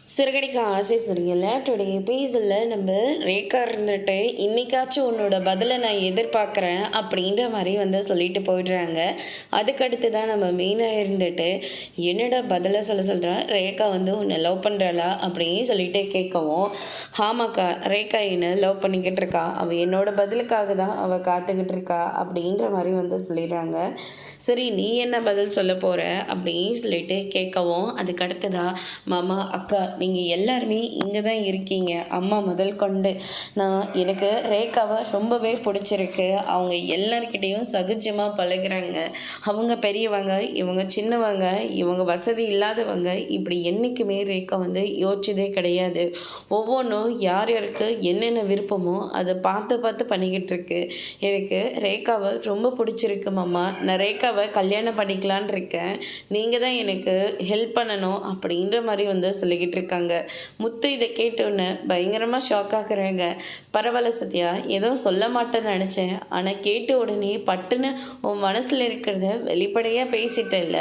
சிறுகடிக்க ஆசை சரியில்ல. டுடே பேஜில நம்ம ரேக்கா இருந்துட்டு, "இன்னைக்காச்சும் உன்னோட பதில நான் எதிர்பார்க்குறேன்" அப்படின்ற மாரி வந்து சொல்லிட்டு போயிடுறாங்க. அதுக்கடுத்து தான் நம்ம மீனா இருந்துட்டு, "என்னடா பதில சொல்ற? ரேகா வந்து உன்ன லவ் பண்றாளா?" அப்படின்னு சொல்லிட்டு கேட்கவும், "ஆமாக்கா, ரேகா என்ன லவ் பண்ணிக்கிட்டு இருக்கா. அவ என்னோட பதிலுக்காக தான் அவ காத்துக்கிட்டு இருக்கா" அப்படின்ற மாரி வந்து சொல்லிடுறாங்க. "சரி, நீ என்ன பதில் சொல்லப் போற?" அப்படின்னு சொல்லிட்டு கேட்கவும், அதுக்கடுத்ததா, "மாமா, அக்கா, நீங்கள் எல்லாருமே இங்கே தான் இருக்கீங்க. அம்மா முதல் கொண்டு எனக்கு ரேகாவை ரொம்பவே பிடிச்சிருக்கு. அவங்க எல்லார்கிட்டேயும் சகஜமாக பழகுறாங்க. அவங்க பெரியவங்க, இவங்க சின்னவங்க, இவங்க வசதி இல்லாதவங்க, இப்படி என்றைக்குமே ரேகா வந்து யோசிச்சதே கிடையாது. ஒவ்வொன்றும் யார் யாருக்கு என்னென்ன விருப்பமோ அதை பார்த்து பார்த்து பண்ணிக்கிட்டு இருக்கு. எனக்கு ரேகாவை ரொம்ப பிடிச்சிருக்கு மாமா. நான் ரேகாவை கல்யாணம் பண்ணிக்கலான் இருக்கேன். நீங்கள் தான் எனக்கு ஹெல்ப் பண்ணணும்" அப்படின்ற மாதிரி வந்து சொல்லிக்கிட்டு இருக்காங்க. முத்து இதை கேட்டோன்னே பயங்கரமாக ஷாக் ஆகுறாங்க. "பரவாயில்ல சத்யா, எதுவும் சொல்ல மாட்டேன்னு நினச்சேன். ஆனால் கேட்ட உடனே பட்டுன்னு உன் மனசில் இருக்கிறத வெளிப்படையாக பேசிட்டேல்ல.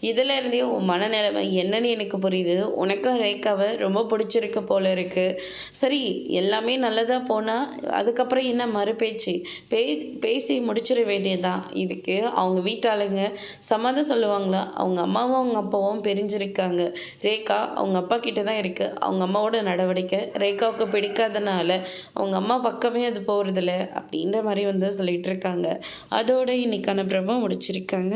இதில் இருந்தே உன் மனநிலைமை என்னன்னு எனக்கு புரியுது. உனக்கும் ரேகாவை ரொம்ப பிடிச்சிருக்கு போல இருக்கு. சரி, எல்லாமே நல்லதாக போனால் அதுக்கப்புறம் என்ன மறுபேச்சு? பே பேசி முடிச்சிட வேண்டியதுதான். இதுக்கு அவங்க வீட்டாளுங்க சம்மதம் சொல்லுவாங்களா? அவங்க அம்மாவும் அவங்க அப்பாவும் பிரிஞ்சிருக்காங்க. ரேகா அவங்க அப்பா கிட்ட தான் இருக்குது. அவங்க அம்மாவோட நடவடிக்கை ரேகாவுக்கு பிடிக்காதனால அவங்க அம்மா பக்கமே அது போகிறதில்ல" அப்படின்ற மாதிரி வந்து சொல்லிட்டு இருக்காங்க. அதோட இன்னைக்கான பிரபா முடிச்சிருக்காங்க.